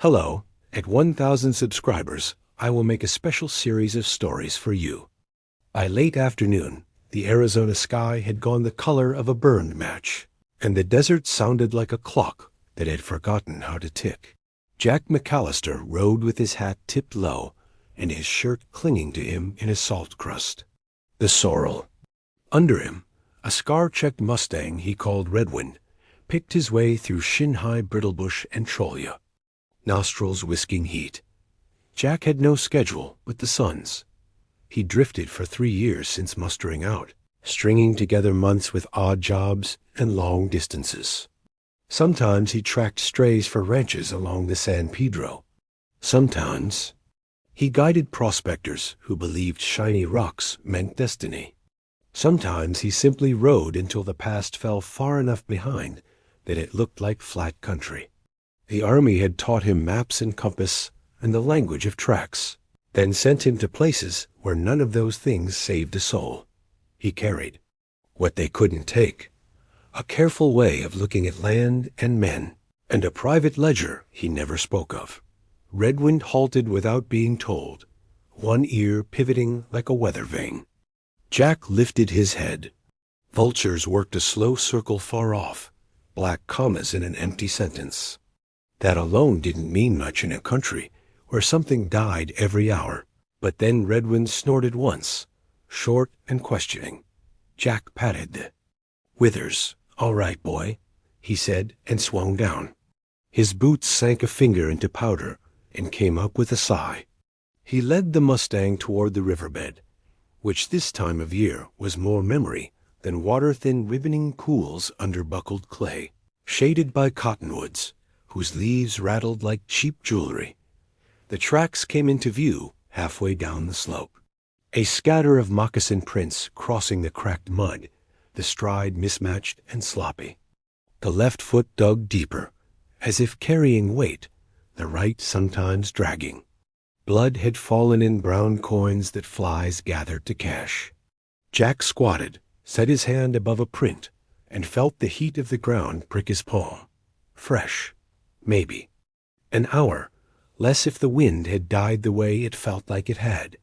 Hello, at 1,000 subscribers, I will make a special series of stories for you. By late afternoon, the Arizona sky had gone the color of a burned match, and the desert sounded like a clock that had forgotten how to tick. Jack McAllister rode with his hat tipped low and his shirt clinging to him in a salt crust. The sorrel. Under him, a scar-checked Mustang he called Redwind picked his way through shin-high brittlebush and cholla, nostrils whisking heat. Jack had no schedule but the sun's. He drifted for 3 years since mustering out, stringing together months with odd jobs and long distances. Sometimes he tracked strays for ranches along the San Pedro. Sometimes he guided prospectors who believed shiny rocks meant destiny. Sometimes he simply rode until the past fell far enough behind that it looked like flat country. The army had taught him maps and compass and the language of tracks, then sent him to places where none of those things saved a soul. He carried what they couldn't take, a careful way of looking at land and men, and a private ledger he never spoke of. Redwind halted without being told, one ear pivoting like a weather vane. Jack lifted his head. Vultures worked a slow circle far off, black commas in an empty sentence. That alone didn't mean much in a country where something died every hour. But then Redwind snorted once, short and questioning. Jack patted the withers. "All right, boy," he said, and swung down. His boots sank a finger into powder and came up with a sigh. He led the Mustang toward the riverbed, which this time of year was more memory than water-thin ribboning pools under buckled clay, shaded by cottonwoods whose leaves rattled like cheap jewelry. The tracks came into view halfway down the slope, a scatter of moccasin prints crossing the cracked mud, the stride mismatched and sloppy. The left foot dug deeper, as if carrying weight, the right sometimes dragging. Blood had fallen in brown coins that flies gathered to cash. Jack squatted, set his hand above a print, and felt the heat of the ground prick his palm. Fresh. Maybe. An hour, less if the wind had died the way it felt like it had.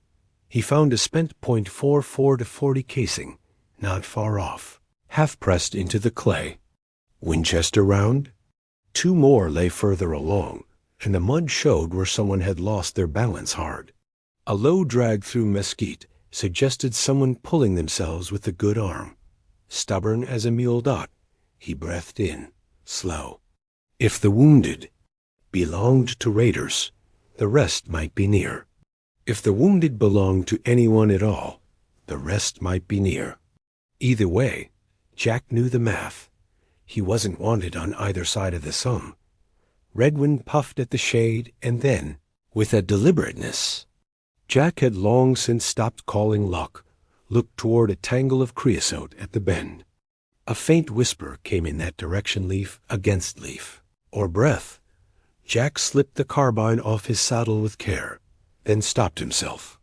He found a spent .44 to 40 casing, not far off, half pressed into the clay. Winchester round? 2 more lay further along, and the mud showed where someone had lost their balance hard. A low drag through mesquite suggested someone pulling themselves with a good arm. Stubborn as a mule dot, he breathed in, slow. If the wounded belonged to raiders, the rest might be near. If the wounded belonged to anyone at all, the rest might be near. Either way, Jack knew the math. He wasn't wanted on either side of the sum. Redwind puffed at the shade and then, with a deliberateness Jack had long since stopped calling luck, looked toward a tangle of creosote at the bend. A faint whisper came in that direction, leaf against leaf, or breath. Jack slipped the carbine off his saddle with care, then stopped himself.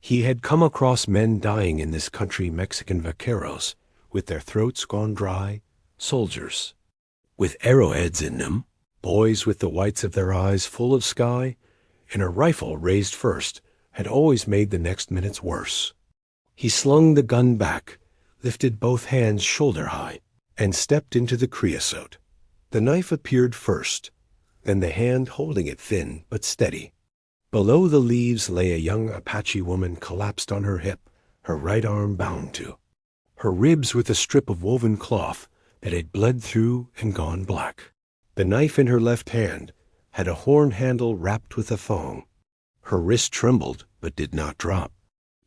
He had come across men dying in this country, Mexican vaqueros, with their throats gone dry, soldiers, with arrowheads in them, boys with the whites of their eyes full of sky, and a rifle raised first had always made the next minutes worse. He slung the gun back, lifted both hands shoulder high, and stepped into the creosote. The knife appeared first, then the hand holding it thin but steady. Below the leaves lay a young Apache woman collapsed on her hip, her right arm bound to her ribs with a strip of woven cloth that had bled through and gone black. The knife in her left hand had a horn handle wrapped with a thong. Her wrist trembled but did not drop.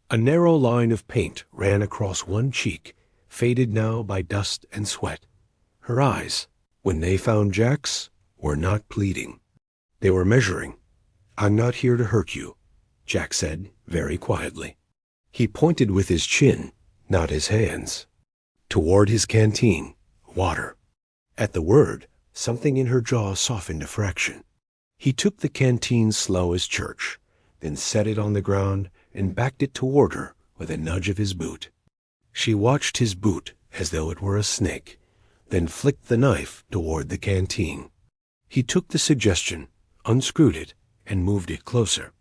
A narrow line of paint ran across one cheek, faded now by dust and sweat. Her eyes, when they found Jack's, were not pleading. They were measuring. "I'm not here to hurt you," Jack said very quietly. He pointed with his chin, not his hands, toward his canteen, water. At the word, something in her jaw softened a fraction. He took the canteen slow as church, then set it on the ground and backed it toward her with a nudge of his boot. She watched his boot as though it were a snake, then flicked the knife toward the canteen. He took the suggestion, unscrewed it, and moved it closer.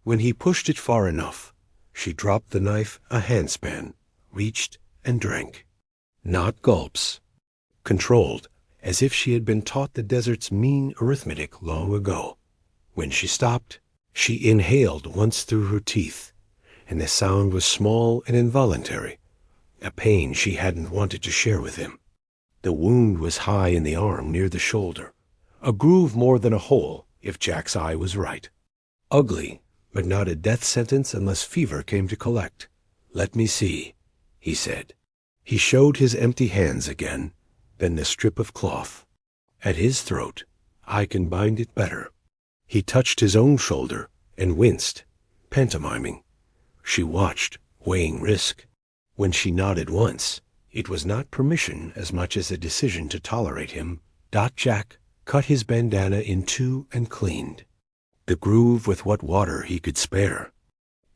When he pushed it far enough, she dropped the knife a handspan, reached, and drank. Not gulps. Controlled, as if she had been taught the desert's mean arithmetic long ago. When she stopped, she inhaled once through her teeth, and the sound was small and involuntary, a pain she hadn't wanted to share with him. The wound was high in the arm near the shoulder, a groove more than a hole, if Jack's eye was right. Ugly, but not a death sentence unless fever came to collect. "Let me see," he said. He showed his empty hands again, then the strip of cloth. At his throat, "I can bind it better." He touched his own shoulder and winced, pantomiming. She watched, weighing risk. When she nodded once, it was not permission as much as a decision to tolerate him. Jack cut his bandana in two and cleaned the groove with what water he could spare.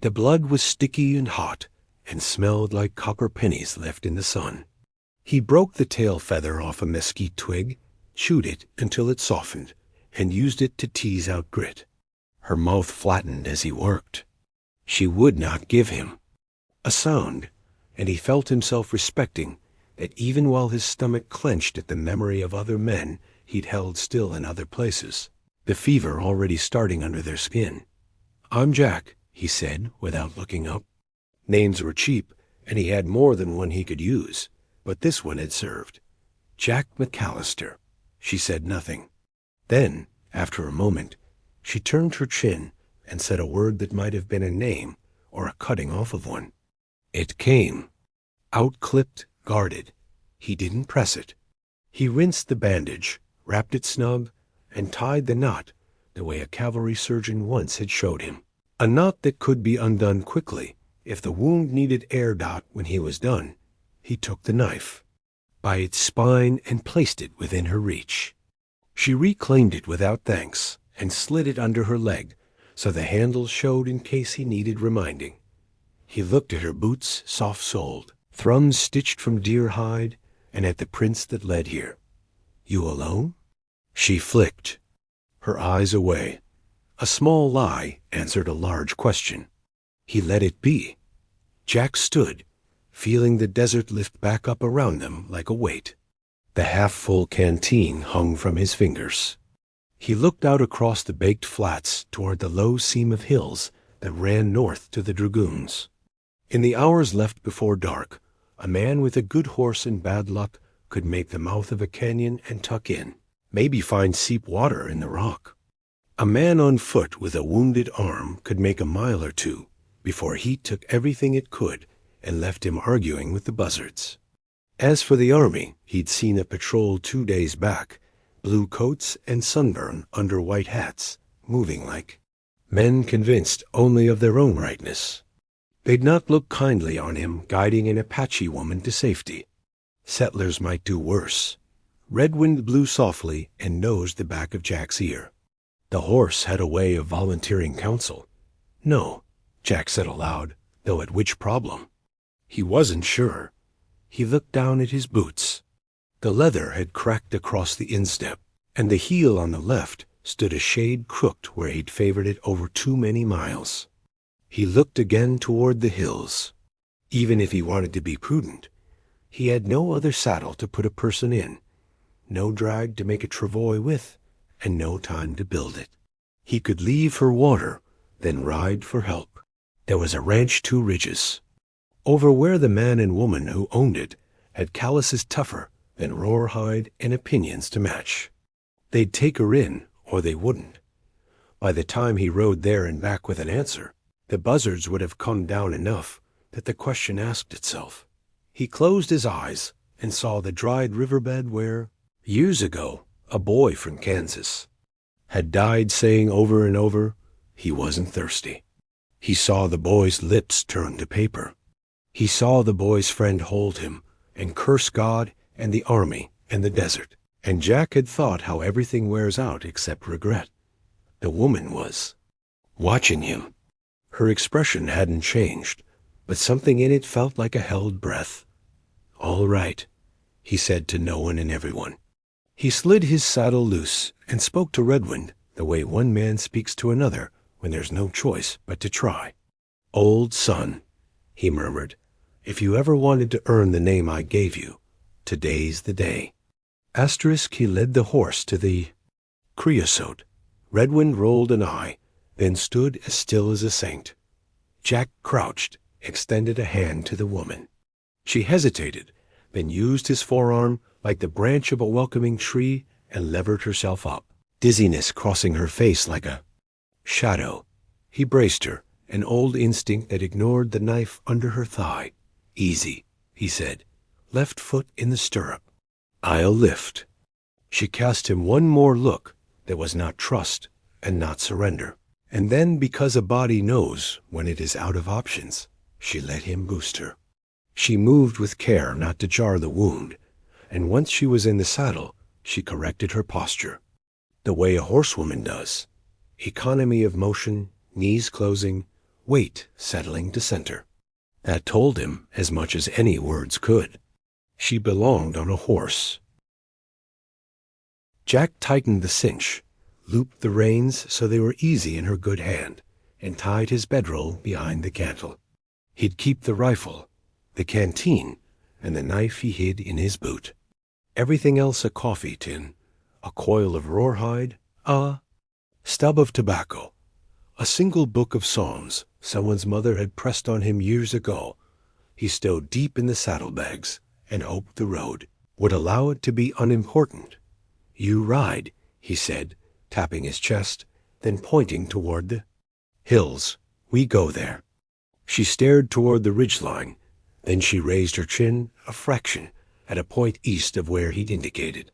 The blood was sticky and hot and smelled like copper pennies left in the sun. He broke the tail feather off a mesquite twig, chewed it until it softened, and used it to tease out grit. Her mouth flattened as he worked. She would not give him a sound, and he felt himself respecting that even while his stomach clenched at the memory of other men he'd held still in other places, the fever already starting under their skin. "I'm Jack," he said without looking up. Names were cheap, and he had more than one he could use, but this one had served. "Jack McAllister." She said nothing. Then, after a moment, she turned her chin and said a word that might have been a name or a cutting off of one. It came, out-clipped, guarded. He didn't press it. He rinsed the bandage, wrapped it snug, and tied the knot the way a cavalry surgeon once had showed him. A knot that could be undone quickly if the wound needed air. When he was done, he took the knife by its spine and placed it within her reach. She reclaimed it without thanks and slid it under her leg so the handle showed in case he needed reminding. He looked at her boots, soft-soled, thumbs stitched from deer hide, and at the prints that led here. "You alone?" She flicked her eyes away. A small lie answered a large question. He let it be. Jack stood, feeling the desert lift back up around them like a weight. The half-full canteen hung from his fingers. He looked out across the baked flats toward the low seam of hills that ran north to the dragoons. In the hours left before dark, a man with a good horse and bad luck could make the mouth of a canyon and tuck in, maybe find seep water in the rock. A man on foot with a wounded arm could make a mile or two before heat took everything it could and left him arguing with the buzzards. As for the army, he'd seen a patrol 2 days back, blue coats and sunburn under white hats, moving like men convinced only of their own rightness. They'd not look kindly on him guiding an Apache woman to safety. Settlers might do worse. Redwind blew softly and nosed the back of Jack's ear. The horse had a way of volunteering counsel. "No," Jack said aloud, though at which problem? He wasn't sure. He looked down at his boots. The leather had cracked across the instep, and the heel on the left stood a shade crooked where he'd favored it over too many miles. He looked again toward the hills. Even if he wanted to be prudent, he had no other saddle to put a person in, no drag to make a travois with, and no time to build it. He could leave for water, then ride for help. There was a ranch 2 ridges, over where the man and woman who owned it had calluses tougher than rawhide and opinions to match. They'd take her in, or they wouldn't. By the time he rode there and back with an answer, the buzzards would have come down enough that the question asked itself. He closed his eyes and saw the dried riverbed where, years ago, a boy from Kansas had died saying over and over he wasn't thirsty. He saw the boy's lips turn to paper. He saw the boy's friend hold him and curse God and the army and the desert. And Jack had thought how everything wears out except regret. The woman was watching him. Her expression hadn't changed, but something in it felt like a held breath. "All right," he said to no one and everyone. He slid his saddle loose and spoke to Redwind, the way one man speaks to another when there's no choice but to try. "Old son," he murmured, "if you ever wanted to earn the name I gave you, today's the day." He led the horse to the creosote. Redwind rolled an eye, then stood as still as a saint. Jack crouched, extended a hand to the woman. She hesitated, then used his forearm like the branch of a welcoming tree and levered herself up, dizziness crossing her face like a shadow. He braced her, an old instinct that ignored the knife under her thigh. "Easy," he said, left foot in the stirrup. "I'll lift." She cast him one more look that was not trust and not surrender. And then, because a body knows when it is out of options, she let him boost her. She moved with care not to jar the wound, and once she was in the saddle, she corrected her posture, the way a horsewoman does. Economy of motion, knees closing, weight settling to center. That told him as much as any words could. She belonged on a horse. Jack tightened the cinch, looped the reins so they were easy in her good hand, and tied his bedroll behind the cantle. He'd keep the rifle, the canteen, and the knife he hid in his boot. Everything else a coffee tin, a coil of rawhide, a stub of tobacco, a single book of psalms someone's mother had pressed on him years ago. He stowed deep in the saddlebags and hoped the road would allow it to be unimportant. "You ride," he said, tapping his chest, then pointing toward the hills. "We go there." She stared toward the ridgeline, then she raised her chin a fraction at a point east of where he'd indicated.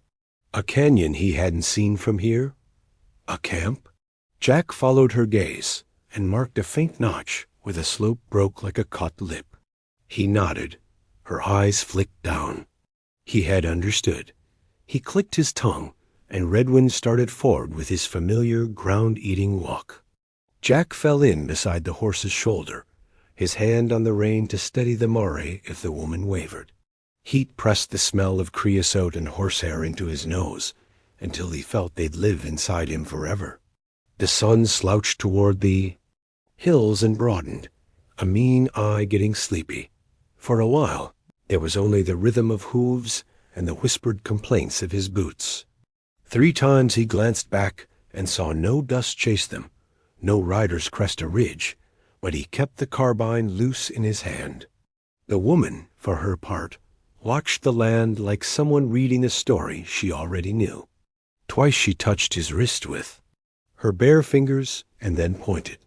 A canyon he hadn't seen from here? A camp? Jack followed her gaze and marked a faint notch where the slope broke like a cut lip. He nodded. Her eyes flicked down. He had understood. He clicked his tongue, and Redwind started forward with his familiar ground-eating walk. Jack fell in beside the horse's shoulder, his hand on the rein to steady the moray if the woman wavered. Heat pressed the smell of creosote and horsehair into his nose until he felt they'd live inside him forever. The sun slouched toward the hills and broadened, a mean eye getting sleepy. For a while, there was only the rhythm of hooves and the whispered complaints of his boots. 3 times he glanced back and saw no dust chase them, no riders crest a ridge, but he kept the carbine loose in his hand. The woman, for her part, watched the land like someone reading a story she already knew. Twice she touched his wrist with her bare fingers and then pointed,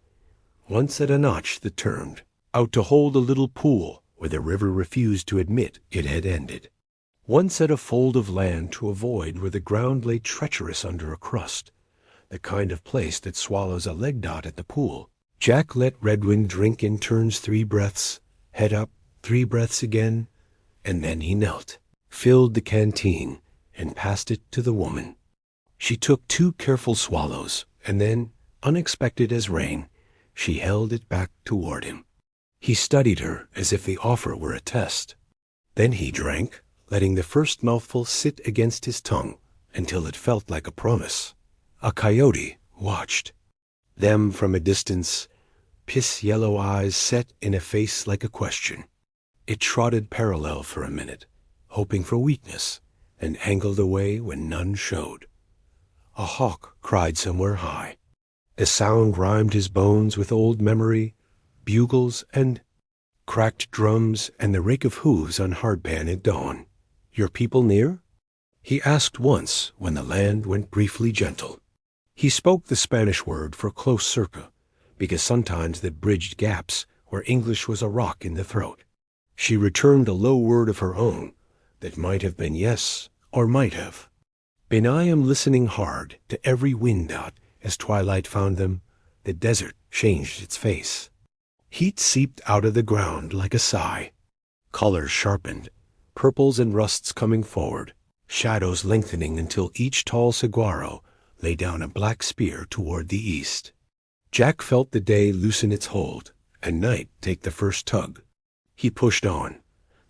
once at a notch that turned, out to hold a little pool where the river refused to admit it had ended. Once at a fold of land to avoid where the ground lay treacherous under a crust, the kind of place that swallows a leg dot at the pool. Jack let Redwind drink in turns 3 breaths, head up, 3 breaths again, and then he knelt, filled the canteen, and passed it to the woman. She took 2 careful swallows, and then, unexpected as rain, she held it back toward him. He studied her as if the offer were a test. Then he drank, letting the first mouthful sit against his tongue until it felt like a promise. A coyote watched. Them from a distance, piss-yellow eyes set in a face like a question. It trotted parallel for a minute, hoping for weakness, and angled away when none showed. A hawk cried somewhere high. The sound rhymed his bones with old memory, bugles and cracked drums and the rake of hooves on hardpan at dawn. "Your people near?" he asked once when the land went briefly gentle. He spoke the Spanish word for close circa, because sometimes that bridged gaps where English was a rock in the throat. She returned a low word of her own that might have been yes or might have. "And I am listening hard to every wind dot as twilight found them. The desert changed its face. Heat seeped out of the ground like a sigh. Colors sharpened, purples and rusts coming forward, shadows lengthening until each tall saguaro lay down a black spear toward the east. Jack felt the day loosen its hold, and night take the first tug. He pushed on.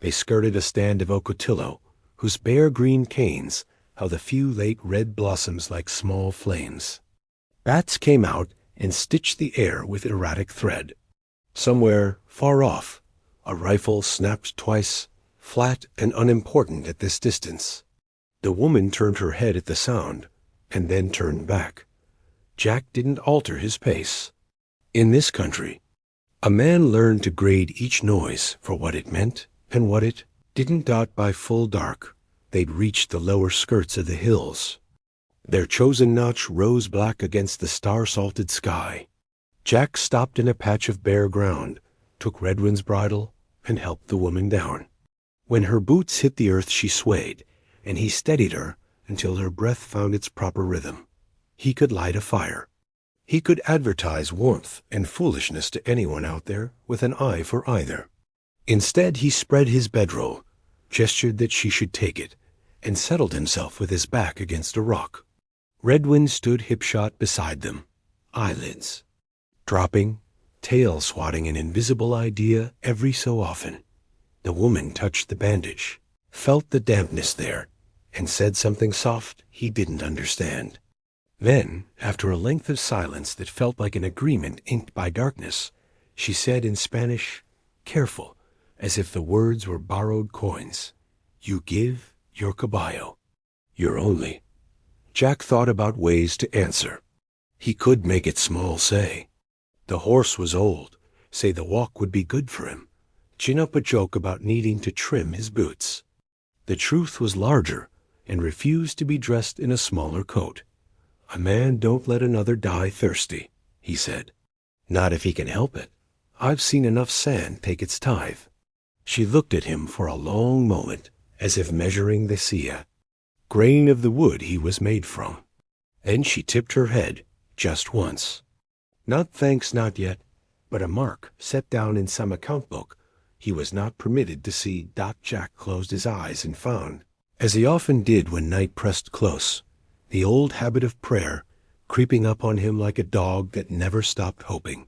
They skirted a stand of ocotillo, whose bare green canes held a few late red blossoms like small flames. Bats came out and stitched the air with erratic thread. Somewhere, far off, a rifle snapped twice, flat and unimportant at this distance. The woman turned her head at the sound, and then turned back. Jack didn't alter his pace. In this country, a man learned to grade each noise for what it meant and what it didn't. By full dark, they'd reached the lower skirts of the hills. Their chosen notch rose black against the star-salted sky. Jack stopped in a patch of bare ground, took Redwin's bridle, and helped the woman down. When her boots hit the earth, she swayed, and he steadied her until her breath found its proper rhythm. He could light a fire. He could advertise warmth and foolishness to anyone out there with an eye for either. Instead, he spread his bedroll, gestured that she should take it, and settled himself with his back against a rock. Redwin stood hipshot beside them, eyelids dropping, tail swatting an invisible idea every so often. The woman touched the bandage, felt the dampness there, and said something soft he didn't understand. Then, after a length of silence that felt like an agreement inked by darkness, she said in Spanish, careful, as if the words were borrowed coins, "You give your caballo. Your only." Jack thought about ways to answer. He could make it small, say the horse was old, say the walk would be good for him, chin up a joke about needing to trim his boots. The truth was larger and refused to be dressed in a smaller coat. A man don't let another die thirsty, he said. Not if he can help it. I've seen enough sand take its tithe. She looked at him for a long moment, as if measuring the silla, grain of the wood he was made from. Then she tipped her head, just once. Not thanks, not yet, but a mark set down in some account book he was not permitted to see. Jack closed his eyes and found, as he often did when night pressed close, the old habit of prayer creeping up on him like a dog that never stopped hoping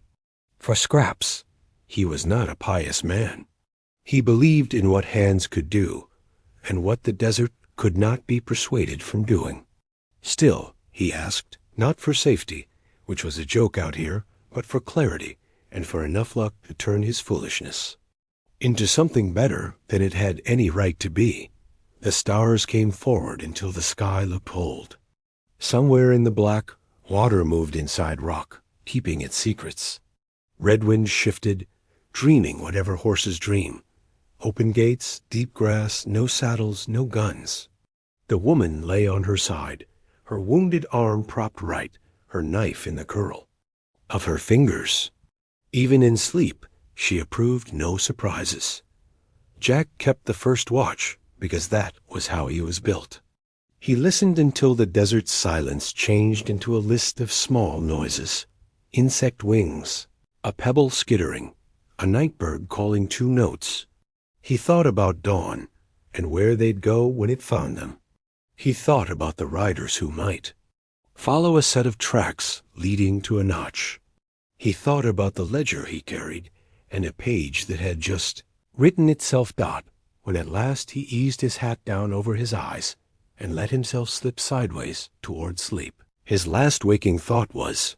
for scraps. He was not a pious man. He believed in what hands could do, and what the desert could not be persuaded from doing. Still, he asked, not for safety, which was a joke out here, but for clarity, and for enough luck to turn his foolishness into something better than it had any right to be. The stars came forward until the sky looked old. Somewhere in the black, water moved inside rock, keeping its secrets. Redwind shifted, dreaming whatever horses dream. Open gates, deep grass, no saddles, no guns. The woman lay on her side, her wounded arm propped right, her knife in the curl of her fingers. Even in sleep, she approved no surprises. Jack kept the first watch because that was how he was built. He listened until the desert's silence changed into a list of small noises. Insect wings, a pebble skittering, a nightbird calling two notes. He thought about dawn and where they'd go when it found them. He thought about the riders who might follow a set of tracks leading to a notch. He thought about the ledger he carried and a page that had just written itself. When at last he eased his hat down over his eyes and let himself slip sideways toward sleep. His last waking thought was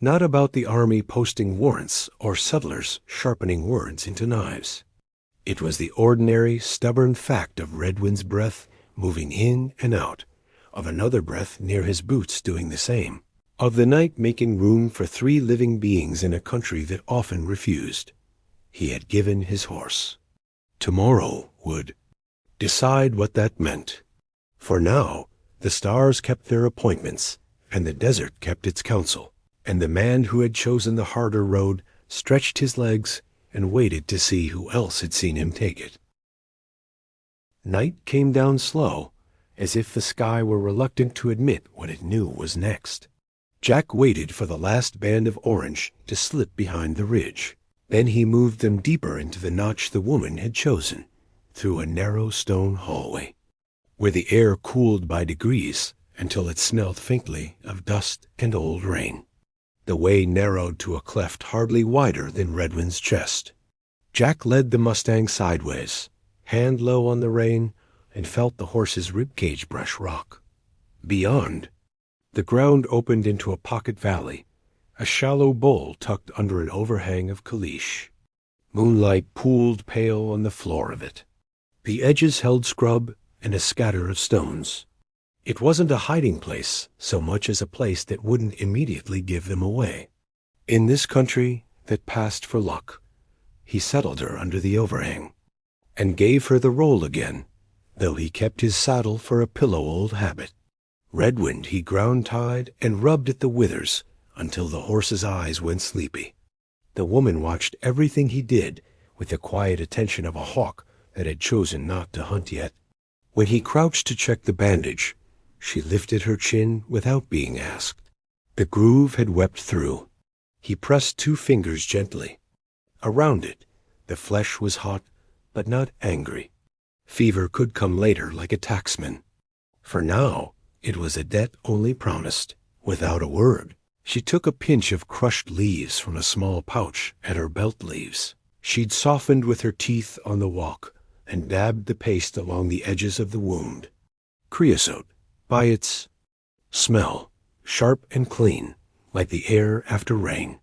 not about the army posting warrants or settlers sharpening words into knives. It was the ordinary, stubborn fact of Redwin's breath moving in and out, of another breath near his boots doing the same, of the night making room for three living beings in a country that often refused. He had given his horse. Tomorrow would decide what that meant. For now, the stars kept their appointments, and the desert kept its counsel, and the man who had chosen the harder road stretched his legs and waited to see who else had seen him take it. Night came down slow, as if the sky were reluctant to admit what it knew was next. Jack waited for the last band of orange to slip behind the ridge. Then he moved them deeper into the notch the woman had chosen, through a narrow stone hallway, where the air cooled by degrees until it smelled faintly of dust and old rain. The way narrowed to a cleft hardly wider than Redwin's chest. Jack led the Mustang sideways, hand low on the rein, and felt the horse's ribcage brush rock. Beyond, The ground opened into a pocket valley, a shallow bowl tucked under an overhang of caliche. Moonlight pooled pale on the floor of it. The edges held scrub and a scatter of stones. It wasn't a hiding place so much as a place that wouldn't immediately give them away. In this country that passed for luck, he settled her under the overhang and gave her the roll again, though he kept his saddle for a pillow-old habit. Redwind he ground-tied and rubbed at the withers until the horse's eyes went sleepy. The woman watched everything he did with the quiet attention of a hawk that had chosen not to hunt yet. When he crouched to check the bandage, she lifted her chin without being asked. The groove had wept through. He pressed 2 fingers gently. Around it, the flesh was hot, but not angry. Fever could come later like a taxman. For now, it was a debt only promised, without a word. She took a pinch of crushed leaves from a small pouch at her belt leaves. She'd softened with her teeth on the walk and dabbed the paste along the edges of the wound. Creosote, by its smell, sharp and clean, like the air after rain.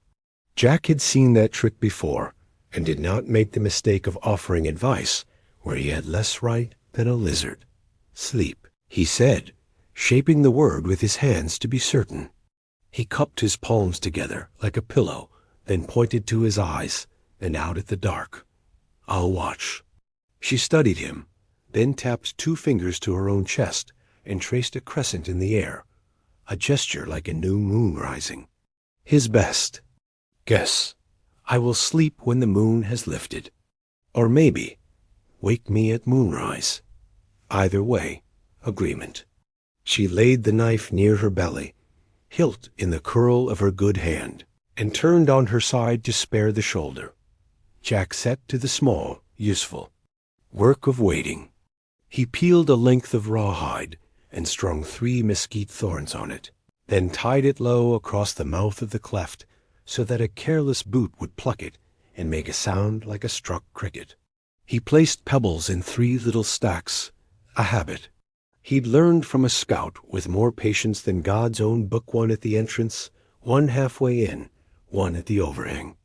Jack had seen that trick before and did not make the mistake of offering advice where he had less right than a lizard. Sleep, he said, shaping the word with his hands to be certain. He cupped his palms together like a pillow, then pointed to his eyes and out at the dark. I'll watch. She studied him, then tapped 2 fingers to her own chest and traced a crescent in the air, a gesture like a new moon rising. His best. Guess. I will sleep when the moon has lifted. Or maybe, wake me at moonrise. Either way, agreement. She laid the knife near her belly, hilt in the curl of her good hand, and turned on her side to spare the shoulder. Jack set to the small, useful work of waiting. He peeled a length of rawhide and strung 3 mesquite thorns on it, then tied it low across the mouth of the cleft so that a careless boot would pluck it and make a sound like a struck cricket. He placed pebbles in 3 little stacks, a habit. He'd learned from a scout with more patience than God's own book one at the entrance, 1 halfway in, 1 at the overhang.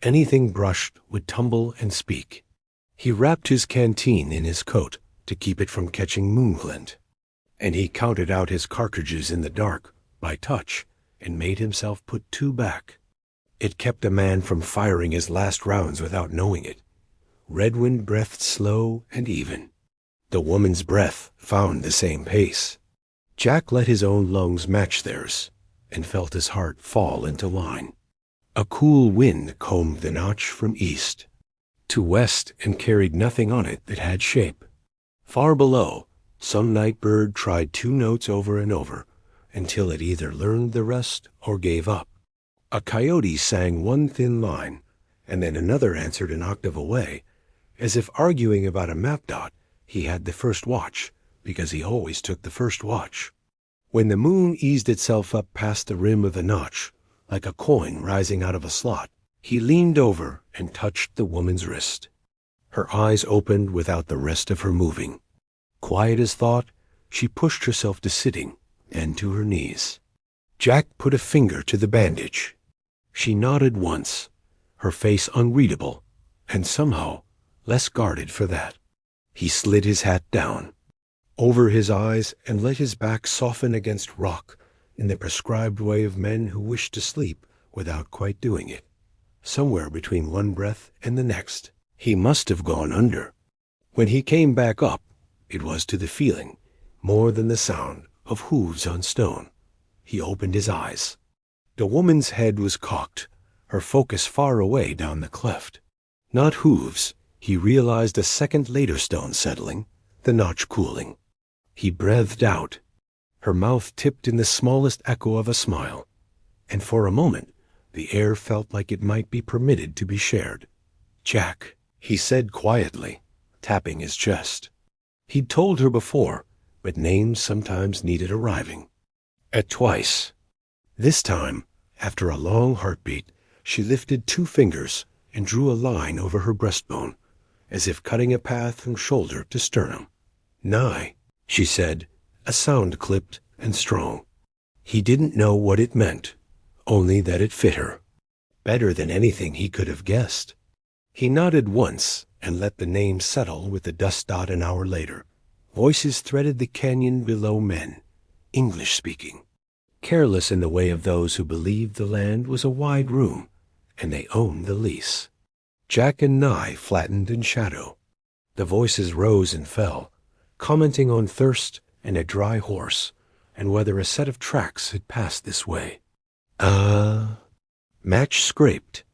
Anything brushed would tumble and speak. He wrapped his canteen in his coat to keep it from catching moonglint, and he counted out his cartridges in the dark by touch and made himself put 2 back. It kept a man from firing his last rounds without knowing it. Redwind breathed slow and even. The woman's breath found the same pace. Jack let his own lungs match theirs and felt his heart fall into line. A cool wind combed the notch from east to west and carried nothing on it that had shape. Far below, some night bird tried 2 notes over and over until it either learned the rest or gave up. A coyote sang 1 thin line, and then another answered an octave away, as if arguing about a map dot. He had the first watch, because he always took the first watch. When the moon eased itself up past the rim of the notch, like a coin rising out of a slot, he leaned over and touched the woman's wrist. Her eyes opened without the rest of her moving. Quiet as thought, she pushed herself to sitting and to her knees. Jack put a finger to the bandage. She nodded once, her face unreadable, and somehow less guarded for that. He slid his hat down over his eyes and let his back soften against rock in the prescribed way of men who wish to sleep without quite doing it. Somewhere between one breath and the next, he must have gone under. When he came back up, it was to the feeling, more than the sound, of hooves on stone. He opened his eyes. The woman's head was cocked, her focus far away down the cleft. Not hooves. He realized a second later stone settling, the notch cooling. He breathed out. Her mouth tipped in the smallest echo of a smile, and for a moment the air felt like it might be permitted to be shared. Jack, he said quietly, tapping his chest. He'd told her before, but names sometimes needed arriving. At twice. This time, after a long heartbeat, she lifted 2 fingers and drew a line over her breastbone, as if cutting a path from shoulder to sternum. Nigh, she said, a sound clipped and strong. He didn't know what it meant, only that it fit her. Better than anything he could have guessed. He nodded once and let the name settle with the dust dot an hour later. Voices threaded the canyon below men, English-speaking, careless in the way of those who believed the land was a wide room, and they owned the lease. Jack and Nye flattened in shadow. The voices rose and fell, commenting on thirst and a dry horse, and whether a set of tracks had passed this way. Match scraped.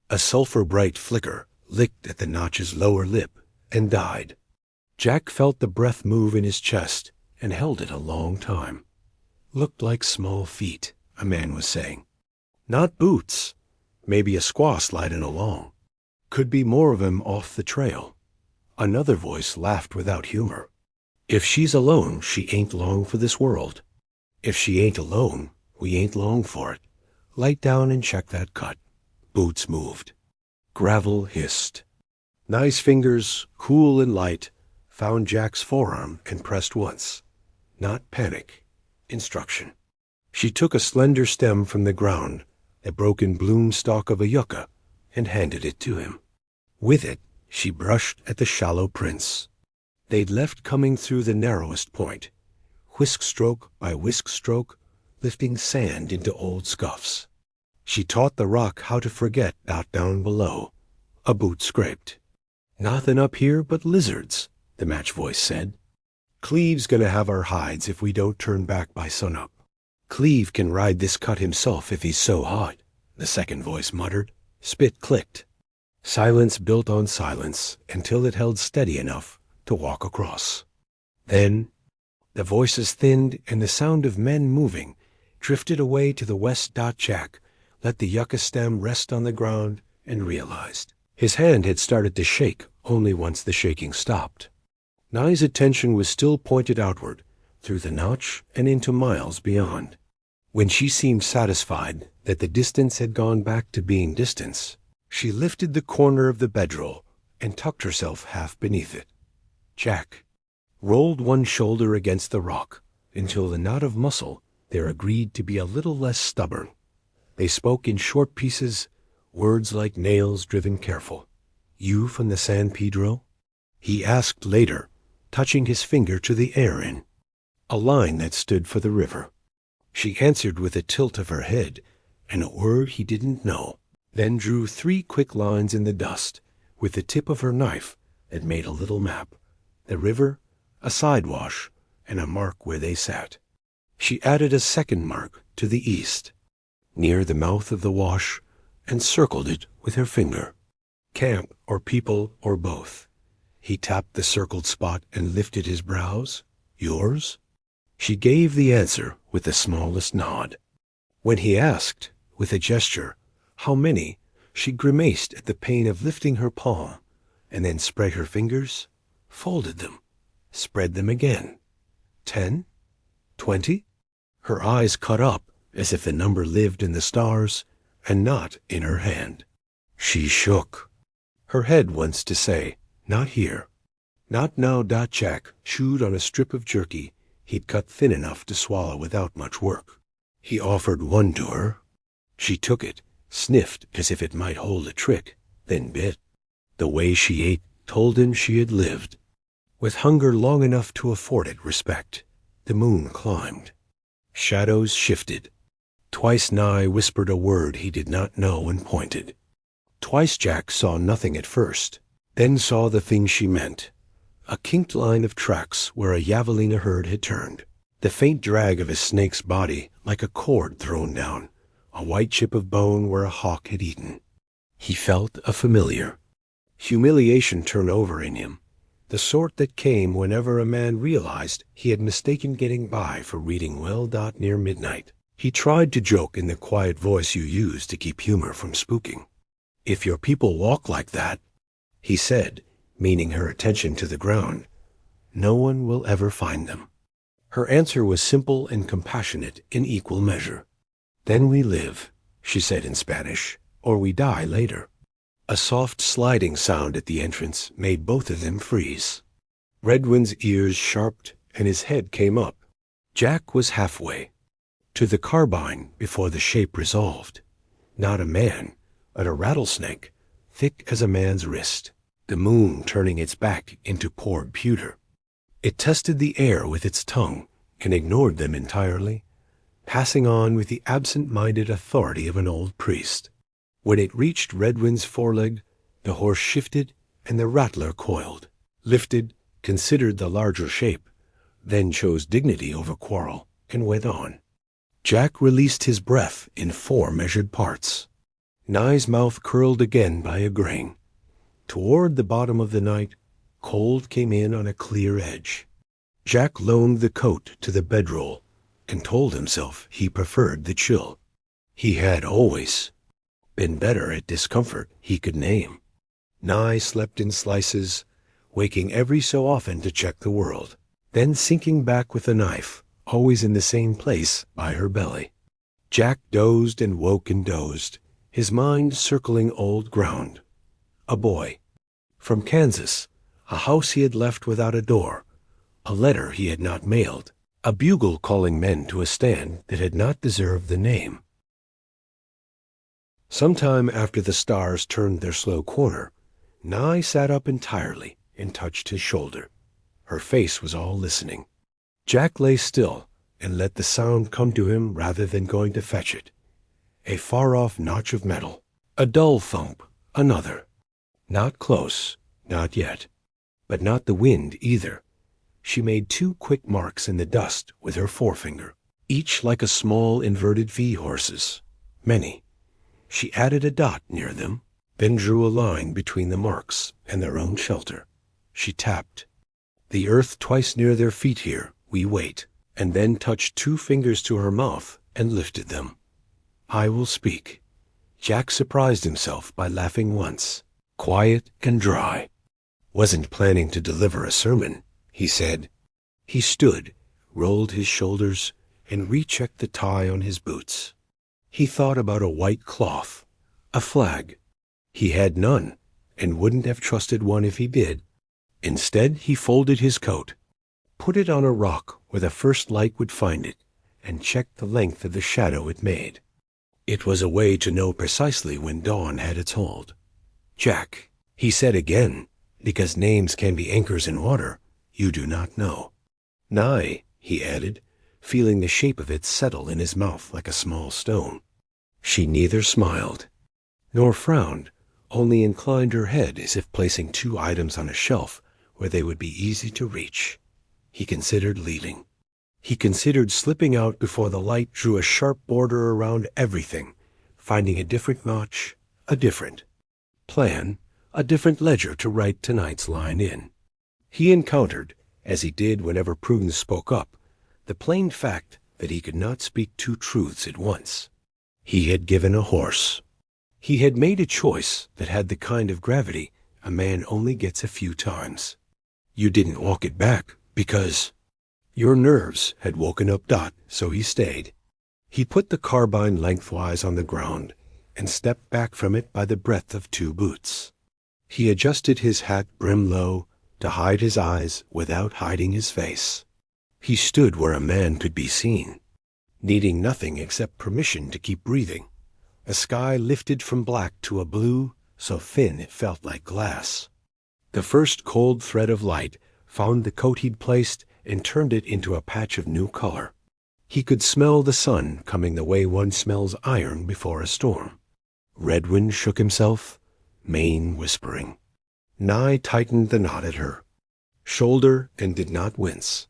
A sulphur-bright flicker licked at the notch's lower lip and died. Jack felt the breath move in his chest and held it a long time. Looked like small feet, a man was saying. Not boots. Maybe a squaw sliding along. Could be more of 'em off the trail. Another voice laughed without humor. If she's alone, she ain't long for this world. If she ain't alone, we ain't long for it. Light down and check that cut. Boots moved. Gravel hissed. Nye's fingers, cool and light, found Jack's forearm and pressed once. Not panic. Instruction. She took a slender stem from the ground, a broken bloom stalk of a yucca, and handed it to him. With it, she brushed at the shallow prints. They'd left coming through the narrowest point, whisk stroke by whisk stroke, lifting sand into old scuffs. She taught the rock how to forget out down below. A boot scraped. Nothing up here but lizards, the match voice said. Cleve's gonna have our hides if we don't turn back by sunup. Cleve can ride this cut himself if he's so hot, the second voice muttered. Spit clicked. Silence built on silence until it held steady enough to walk across. Then the voices thinned and the sound of men moving drifted away to the west. Jack let the yucca stem rest on the ground and realized. His hand had started to shake only once the shaking stopped. Nye's attention was still pointed outward, through the notch and into miles beyond. When she seemed satisfied that the distance had gone back to being distance, she lifted the corner of the bedroll and tucked herself half beneath it. Jack rolled one shoulder against the rock until the knot of muscle there agreed to be a little less stubborn. They spoke in short pieces, words like nails driven careful. You from the San Pedro? He asked later, touching his finger to the air in, a line that stood for the river. She answered with a tilt of her head and a word he didn't know, then drew 3 quick lines in the dust with the tip of her knife that made a little map, the river, a sidewash, and a mark where they sat. She added a second mark to the east, near the mouth of the wash, and circled it with her finger. Camp or people or both. He tapped the circled spot and lifted his brows. Yours? She gave the answer with the smallest nod. When he asked, with a gesture, how many, she grimaced at the pain of lifting her palm, and then spread her fingers, folded them, spread them again. 10? 20? Her eyes cut up as if the number lived in the stars and not in her hand. She shook. Her head wants to say, not here. Not now. Jack chewed on a strip of jerky he'd cut thin enough to swallow without much work. He offered one to her. She took it, sniffed as if it might hold a trick, then bit. The way she ate told him she had lived. With hunger long enough to afford it respect, the moon climbed. Shadows shifted. Twice Nye whispered a word he did not know and pointed. Twice Jack saw nothing at first, then saw the thing she meant. A kinked line of tracks where a javelina herd had turned. The faint drag of a snake's body like a cord thrown down. A white chip of bone where a hawk had eaten. He felt a familiar. Humiliation turned over in him, the sort that came whenever a man realized he had mistaken getting by for reading well. Near midnight. He tried to joke in the quiet voice you use to keep humor from spooking. If your people walk like that, he said, meaning her attention to the ground, no one will ever find them. Her answer was simple and compassionate in equal measure. Then we live, she said in Spanish, or we die later. A soft sliding sound at the entrance made both of them freeze. Redwin's ears sharped and his head came up. Jack was halfway. to the carbine before the shape resolved. Not a man, but a rattlesnake, thick as a man's wrist, the moon turning its back into poured pewter. It tested the air with its tongue and ignored them entirely, passing on with the absent-minded authority of an old priest. When it reached Redwin's foreleg, the horse shifted and the rattler coiled, lifted, considered the larger shape, then chose dignity over quarrel, and went on. Jack released his breath in 4 measured parts. Nye's mouth curled again by a grain. Toward the bottom of the night, cold came in on a clear edge. Jack loaned the coat to the bedroll and told himself he preferred the chill. He had always been better at discomfort he could name. Nye slept in slices, waking every so often to check the world, then sinking back with a knife, always in the same place by her belly. Jack dozed and woke and dozed, his mind circling old ground. A boy. From Kansas, a house he had left without a door, a letter he had not mailed, a bugle calling men to a stand that had not deserved the name. Sometime after the stars turned their slow corner, Nye sat up entirely and touched his shoulder. Her face was all listening. Jack lay still and let the sound come to him rather than going to fetch it. A far-off notch of metal, a dull thump, another. Not close, not yet, but not the wind either. She made 2 quick marks in the dust with her forefinger, each like a small inverted V horse's. Many. She added a dot near them, then drew a line between the marks and their own shelter. She tapped. The earth twice near their feet here, we wait, and then touched 2 fingers to her mouth and lifted them. I will speak. Jack surprised himself by laughing once, quiet and dry. Wasn't planning to deliver a sermon, he said. He stood, rolled his shoulders, and rechecked the tie on his boots. He thought about a white cloth, a flag. He had none, and wouldn't have trusted one if he did. Instead, he folded his coat, put it on a rock where the first light would find it, and checked the length of the shadow it made. It was a way to know precisely when dawn had its hold. Jack, he said again, because names can be anchors in water, you do not know. Nye, he added, feeling the shape of it settle in his mouth like a small stone. She neither smiled nor frowned, only inclined her head as if placing 2 items on a shelf where they would be easy to reach. He considered leaving. He considered slipping out before the light drew a sharp border around everything, finding a different notch, a different plan, a different ledger to write tonight's line in. He encountered, as he did whenever Prudence spoke up, the plain fact that he could not speak 2 truths at once. He had given a horse. He had made a choice that had the kind of gravity a man only gets a few times. You didn't walk it back because your nerves had woken up Dot, so he stayed. He put the carbine lengthwise on the ground and stepped back from it by the breadth of 2 boots. He adjusted his hat brim low to hide his eyes without hiding his face. He stood where a man could be seen, needing nothing except permission to keep breathing. A sky lifted from black to a blue so thin it felt like glass. The first cold thread of light found the coat he'd placed and turned it into a patch of new color. He could smell the sun coming the way one smells iron before a storm. Redwin shook himself, mane whispering. Nye tightened the knot at her shoulder and did not wince.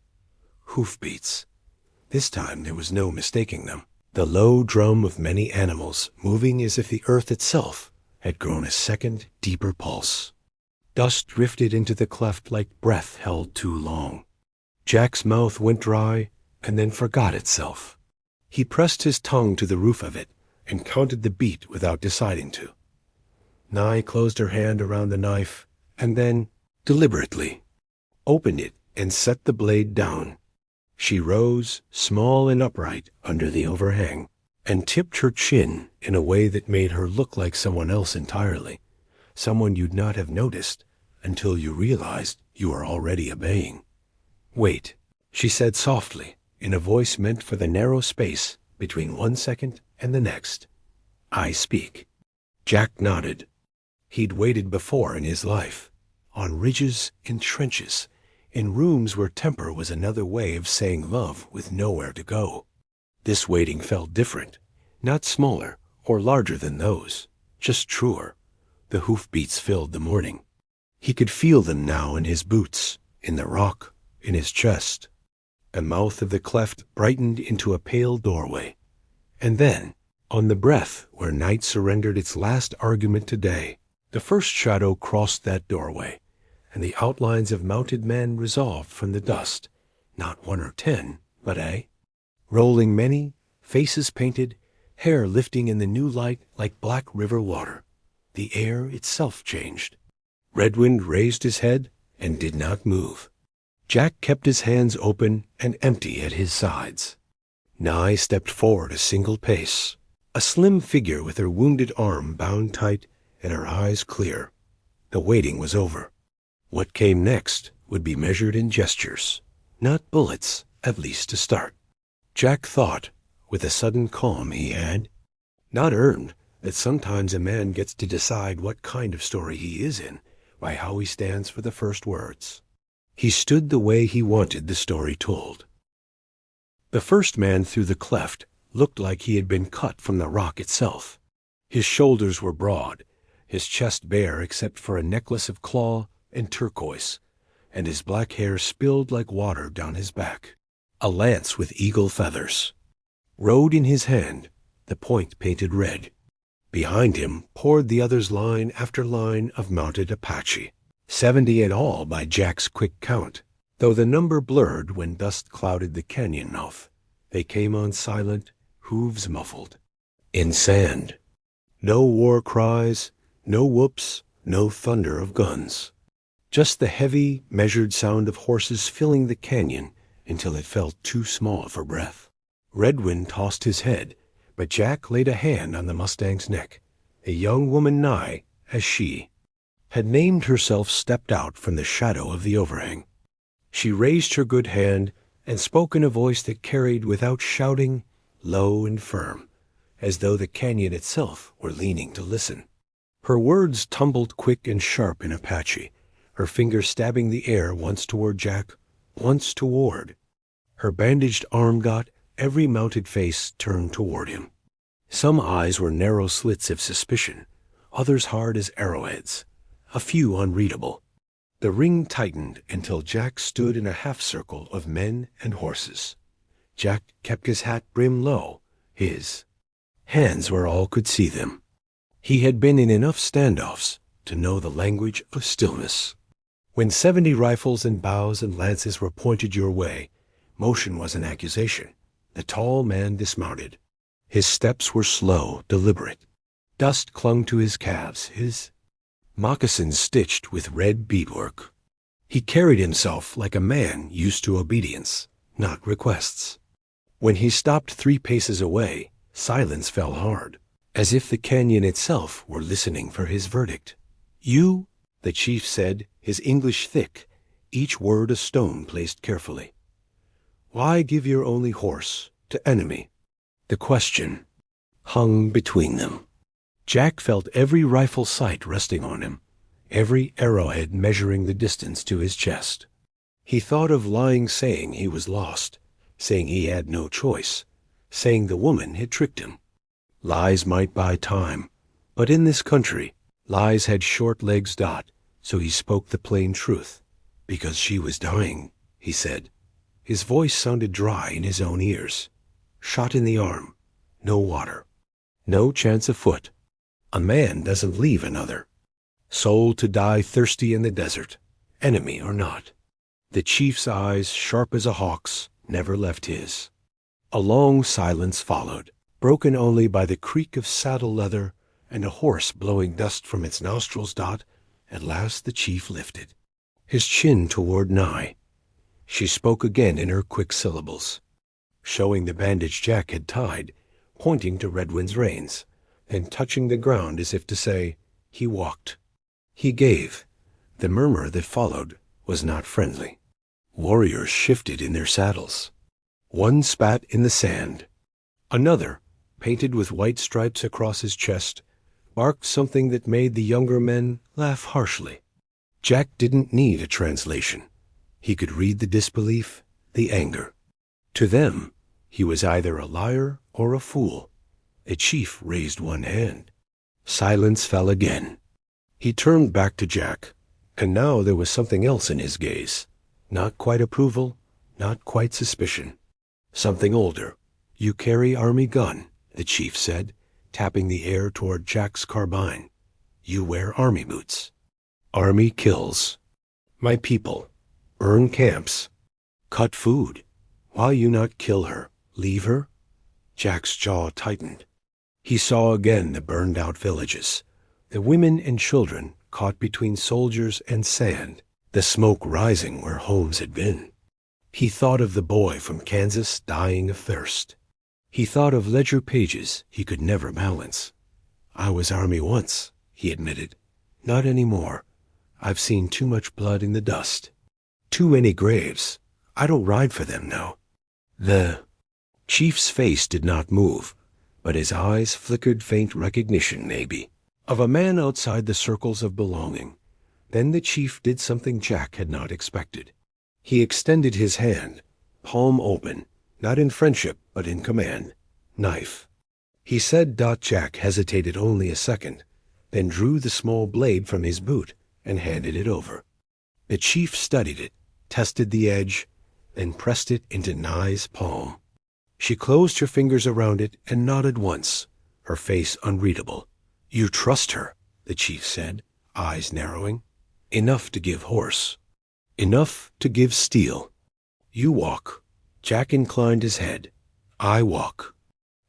Hoofbeats. This time there was no mistaking them. The low drum of many animals moving as if the earth itself had grown a second, deeper pulse. Dust drifted into the cleft like breath held too long. Jack's mouth went dry and then forgot itself. He pressed his tongue to the roof of it and counted the beat without deciding to. Nye closed her hand around the knife and then, deliberately, opened it and set the blade down. She rose, small and upright, under the overhang, and tipped her chin in a way that made her look like someone else entirely, someone you'd not have noticed until you realized you were already obeying. Wait, she said softly, in a voice meant for the narrow space between 1 second and the next. "I speak." Jack nodded. He'd waited before in his life, on ridges, in trenches, in rooms where temper was another way of saying love with nowhere to go. This waiting felt different, not smaller or larger than those, just truer. The hoofbeats filled the morning. He could feel them now in his boots, in the rock, in his chest. The mouth of the cleft brightened into a pale doorway. And then, on the breath where night surrendered its last argument to day, the first shadow crossed that doorway, and the outlines of mounted men resolved from the dust, not 1 or 10, but rolling many, faces painted, hair lifting in the new light like black river water. The air itself changed. Redwind raised his head and did not move. Jack kept his hands open and empty at his sides. Nye stepped forward a single pace, a slim figure with her wounded arm bound tight and her eyes clear. The waiting was over. What came next would be measured in gestures, not bullets, at least to start. Jack thought, with a sudden calm he had, not earned, that sometimes a man gets to decide what kind of story he is in by how he stands for the first words. He stood the way he wanted the story told. The first man through the cleft looked like he had been cut from the rock itself. His shoulders were broad, his chest bare except for a necklace of claw and turquoise, and his black hair spilled like water down his back. A lance with eagle feathers rode in his hand, the point painted red. Behind him poured the others line after line of mounted Apache, 70 in all by Jack's quick count, though the number blurred when dust clouded the canyon mouth. They came on silent, hooves muffled, in sand. No war cries, no whoops, no thunder of guns. Just the heavy, measured sound of horses filling the canyon until it felt too small for breath. Redwind tossed his head, but Jack laid a hand on the Mustang's neck. A young woman nigh, as she had named herself, stepped out from the shadow of the overhang. She raised her good hand and spoke in a voice that carried without shouting, low and firm, as though the canyon itself were leaning to listen. Her words tumbled quick and sharp in Apache, her finger stabbing the air once toward Jack, once toward. Her bandaged arm got every mounted face turned toward him. Some eyes were narrow slits of suspicion, others hard as arrowheads, a few unreadable. The ring tightened until Jack stood in a half-circle of men and horses. Jack kept his hat brim low, his hands where all could see them. He had been in enough standoffs to know the language of stillness. When 70 rifles and bows and lances were pointed your way, motion was an accusation. The tall man dismounted. His steps were slow, deliberate. Dust clung to his calves, his moccasins stitched with red beadwork. He carried himself like a man used to obedience, not requests. When he stopped 3 paces away, silence fell hard, as if the canyon itself were listening for his verdict. "You," the chief said, his English thick, each word a stone placed carefully. "Why give your only horse to enemy?" The question hung between them. Jack felt every rifle sight resting on him, every arrowhead measuring the distance to his chest. He thought of lying, saying he was lost, saying he had no choice, saying the woman had tricked him. Lies might buy time, but in this country, lies had short legs. So he spoke the plain truth. "Because she was dying," he said. His voice sounded dry in his own ears. Shot in the arm, no water, no chance afoot. A man doesn't leave another. Sold to die thirsty in the desert, enemy or not. The chief's eyes, sharp as a hawk's, never left his. A long silence followed, broken only by the creak of saddle leather and a horse blowing dust from its nostrils. At last the chief lifted his chin toward Nye. She spoke again in her quick syllables, showing the bandage Jack had tied, pointing to Redwind's reins, and touching the ground as if to say, he walked. He gave. The murmur that followed was not friendly. Warriors shifted in their saddles. One spat in the sand. Another, painted with white stripes across his chest, barked something that made the younger men laugh harshly. Jack didn't need a translation. He could read the disbelief, the anger. To them, he was either a liar or a fool. A chief raised one hand. Silence fell again. He turned back to Jack, and now there was something else in his gaze. Not quite approval, not quite suspicion. Something older. "You carry army gun," the chief said, tapping the air toward Jack's carbine. "You wear army boots. Army kills. My people. Burn camps. Cut food. Why you not kill her? Leave her?" Jack's jaw tightened. He saw again the burned-out villages, the women and children caught between soldiers and sand, the smoke rising where homes had been. He thought of the boy from Kansas dying of thirst. He thought of ledger pages he could never balance. "I was Army once," he admitted. "Not anymore. I've seen too much blood in the dust. Too many graves. I don't ride for them now." The chief's face did not move, but his eyes flickered faint recognition, maybe, of a man outside the circles of belonging. Then the chief did something Jack had not expected. He extended his hand, palm open, not in friendship, but in command. "Knife." He said. Jack hesitated only a second, then drew the small blade from his boot and handed it over. The chief studied it, tested the edge, then pressed it into Nye's palm. She closed her fingers around it and nodded once, her face unreadable. "You trust her," the chief said, eyes narrowing. "Enough to give horse. Enough to give steel. You walk." Jack inclined his head. "I walk."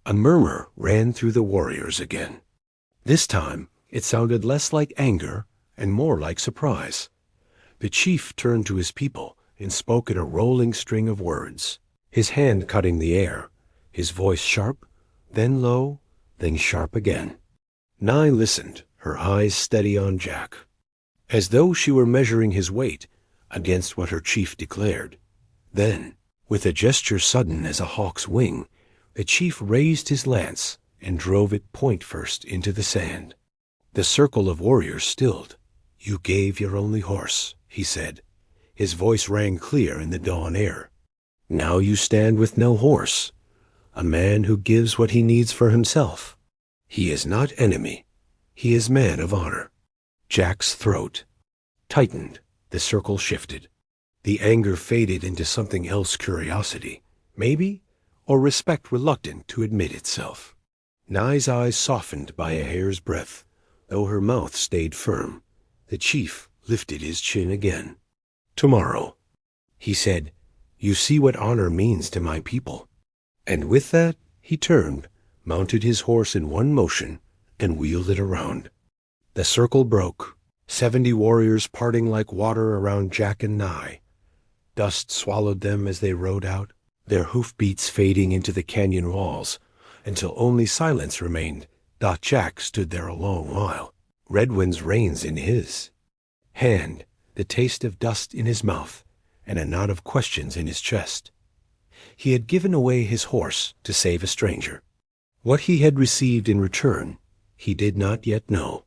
A murmur ran through the warriors again. This time it sounded less like anger and more like surprise. The chief turned to his people and spoke in a rolling string of words, his hand cutting the air, his voice sharp, then low, then sharp again. Nye listened, her eyes steady on Jack, as though she were measuring his weight against what her chief declared. Then, with a gesture sudden as a hawk's wing, the chief raised his lance and drove it point first into the sand. The circle of warriors stilled. "You gave your only horse," he said. His voice rang clear in the dawn air. "Now you stand with no horse, a man who gives what he needs for himself. He is not enemy. He is man of honor." Jack's throat tightened. The circle shifted. The anger faded into something else, curiosity, maybe, or respect reluctant to admit itself. Nye's eyes softened by a hair's breadth, though her mouth stayed firm. The chief lifted his chin again. "Tomorrow," he said, "you see what honor means to my people." And with that, he turned, mounted his horse in one motion, and wheeled it around. The circle broke, 70 warriors parting like water around Jack and Nye. Dust swallowed them as they rode out, their hoofbeats fading into the canyon walls, until only silence remained. Jack stood there a long while, Redwind's reins in his hand, the taste of dust in his mouth, and a knot of questions in his chest. He had given away his horse to save a stranger. What he had received in return, he did not yet know.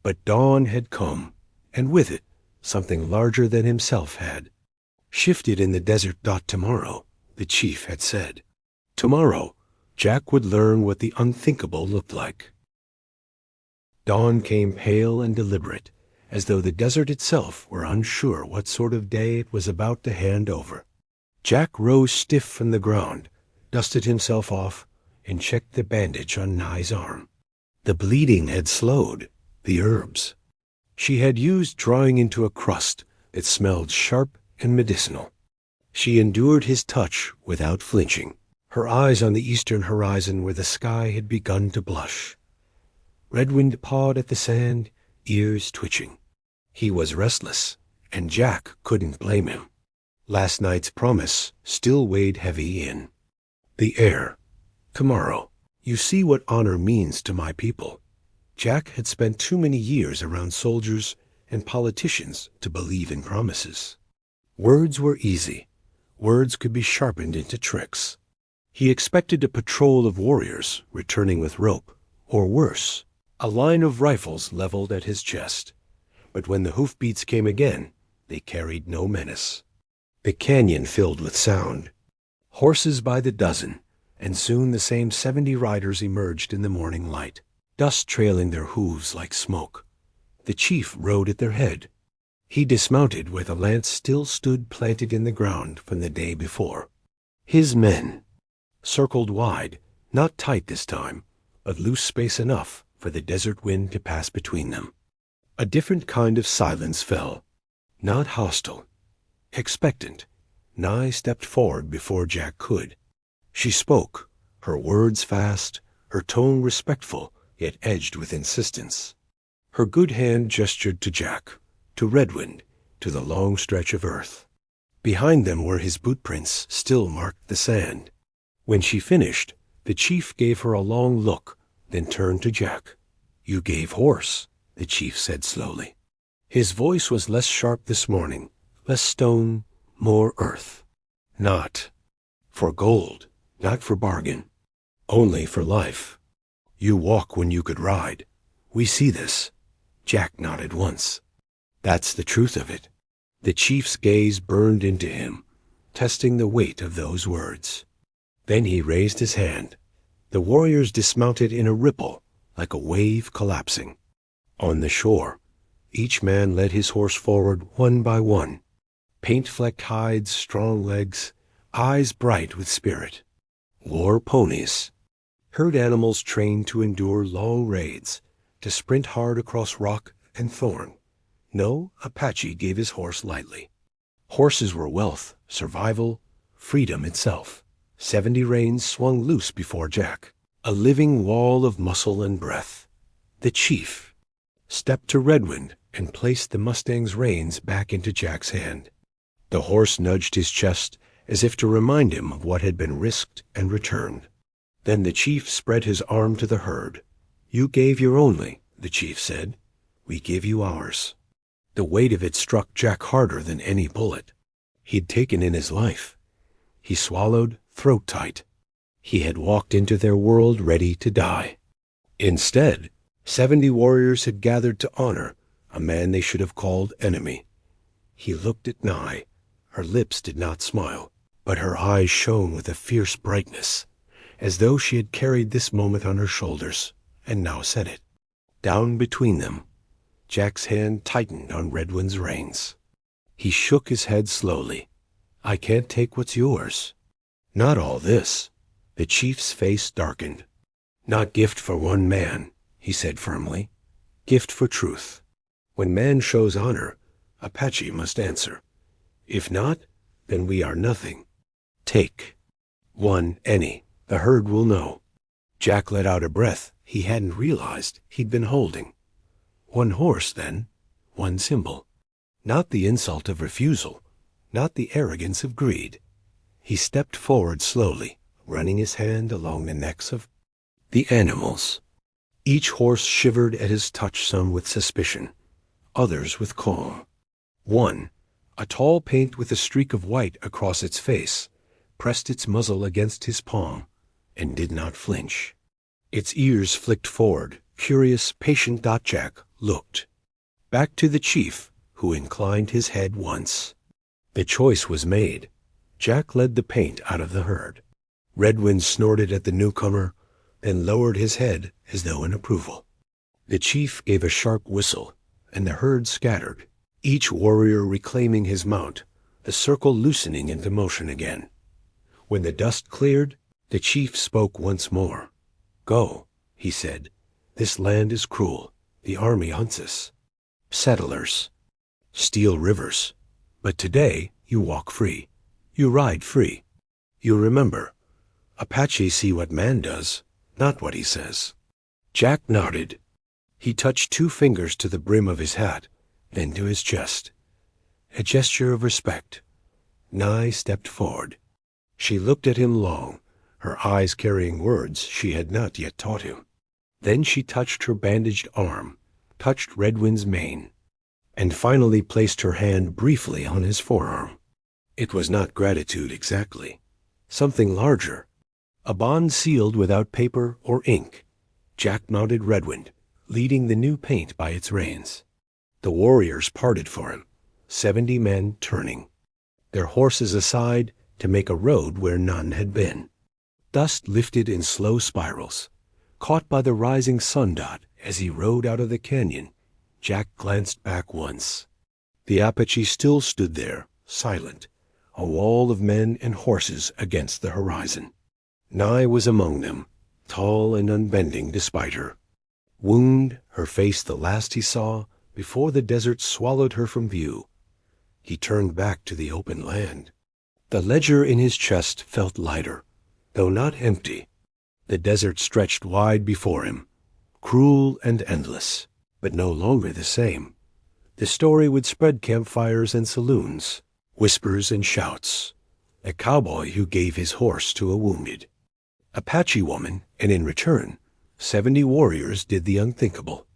But dawn had come, and with it, something larger than himself had shifted in the desert. Tomorrow, the chief had said. Tomorrow, Jack would learn what the unthinkable looked like. Dawn came pale and deliberate, as though the desert itself were unsure what sort of day it was about to hand over. Jack rose stiff from the ground, dusted himself off, and checked the bandage on Nye's arm. The bleeding had slowed. The herbs she had used drawing into a crust that smelled sharp and medicinal. She endured his touch without flinching, her eyes on the eastern horizon where the sky had begun to blush. Redwind pawed at the sand, ears twitching. He was restless, and Jack couldn't blame him. Last night's promise still weighed heavy in the air. Tomorrow, you see what honor means to my people. Jack had spent too many years around soldiers and politicians to believe in promises. Words were easy. Words could be sharpened into tricks. He expected a patrol of warriors returning with rope, or worse, a line of rifles leveled at his chest. But when the hoofbeats came again, they carried no menace. The canyon filled with sound, horses by the dozen, and soon the same 70 riders emerged in the morning light, dust trailing their hooves like smoke. The chief rode at their head. He dismounted where the lance still stood planted in the ground from the day before. His men circled wide, not tight this time, but loose space enough for the desert wind to pass between them. A different kind of silence fell, not hostile, expectant. Nye stepped forward before Jack could. She spoke, her words fast, her tone respectful, yet edged with insistence. Her good hand gestured to Jack, to Redwind, to the long stretch of earth. Behind them where his bootprints still marked the sand. When she finished, the chief gave her a long look, then turned to Jack. "You gave horse," the chief said slowly. His voice was less sharp this morning, less stone, more earth. "Not for gold, not for bargain, only for life. You walk when you could ride. We see this." Jack nodded once. "That's the truth of it." The chief's gaze burned into him, testing the weight of those words. Then he raised his hand. The warriors dismounted in a ripple, like a wave collapsing. On the shore, each man led his horse forward one by one. Paint-flecked hides, strong legs, eyes bright with spirit. War ponies. Herd animals trained to endure long raids, to sprint hard across rock and thorn. No Apache gave his horse lightly. Horses were wealth, survival, freedom itself. 70 reins swung loose before Jack, a living wall of muscle and breath. The chief stepped to Redwind and placed the Mustang's reins back into Jack's hand. The horse nudged his chest as if to remind him of what had been risked and returned. Then the chief spread his arm to the herd. "You gave your only," the chief said. "We give you ours." The weight of it struck Jack harder than any bullet he'd taken in his life. He swallowed, throat tight. He had walked into their world ready to die. Instead, 70 warriors had gathered to honor a man they should have called enemy. He looked at Nye. Her lips did not smile, but her eyes shone with a fierce brightness, as though she had carried this moment on her shoulders, and now said it. Down between them, Jack's hand tightened on Redwind's reins. He shook his head slowly. "I can't take what's yours." "Not all this." The chief's face darkened. "Not gift for one man," he said firmly. "Gift for truth. When man shows honor, Apache must answer. If not, then we are nothing. Take. One, any. The herd will know." Jack let out a breath he hadn't realized he'd been holding. One horse, then. One symbol. Not the insult of refusal, not the arrogance of greed. He stepped forward slowly, running his hand along the necks of the animals. Each horse shivered at his touch, some with suspicion, others with calm. One, a tall paint with a streak of white across its face, pressed its muzzle against his palm and did not flinch. Its ears flicked forward, curious, patient. Jack looked back to the chief, who inclined his head once. The choice was made. Jack led the paint out of the herd. Redwind snorted at the newcomer, then lowered his head as though in approval. The chief gave a sharp whistle, and the herd scattered, each warrior reclaiming his mount, the circle loosening into motion again. When the dust cleared, the chief spoke once more. "Go," he said. "This land is cruel. The army hunts us. Settlers steal rivers. But today you walk free. You ride free. You remember, Apache see what man does, not what he says." Jack nodded. He touched 2 fingers to the brim of his hat, then to his chest. A gesture of respect. Nye stepped forward. She looked at him long, her eyes carrying words she had not yet taught him. Then she touched her bandaged arm, touched Redwind's mane, and finally placed her hand briefly on his forearm. It was not gratitude exactly. Something larger. A bond sealed without paper or ink. Jack mounted Redwind, leading the new paint by its reins. The warriors parted for him, 70 men turning, their horses aside to make a road where none had been. Dust lifted in slow spirals. Caught by the rising sun dot as he rode out of the canyon, Jack glanced back once. The Apache still stood there, silent, a wall of men and horses against the horizon. Nye was among them, tall and unbending despite her. Wound, her face the last he saw before the desert swallowed her from view. He turned back to the open land. The ledger in his chest felt lighter, though not empty. The desert stretched wide before him, cruel and endless, but no longer the same. The story would spread campfires and saloons, whispers and shouts. A cowboy who gave his horse to a wounded Apache woman, and in return, 70 warriors did the unthinkable.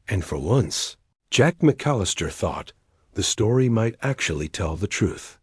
And for once, Jack McAllister thought the story might actually tell the truth.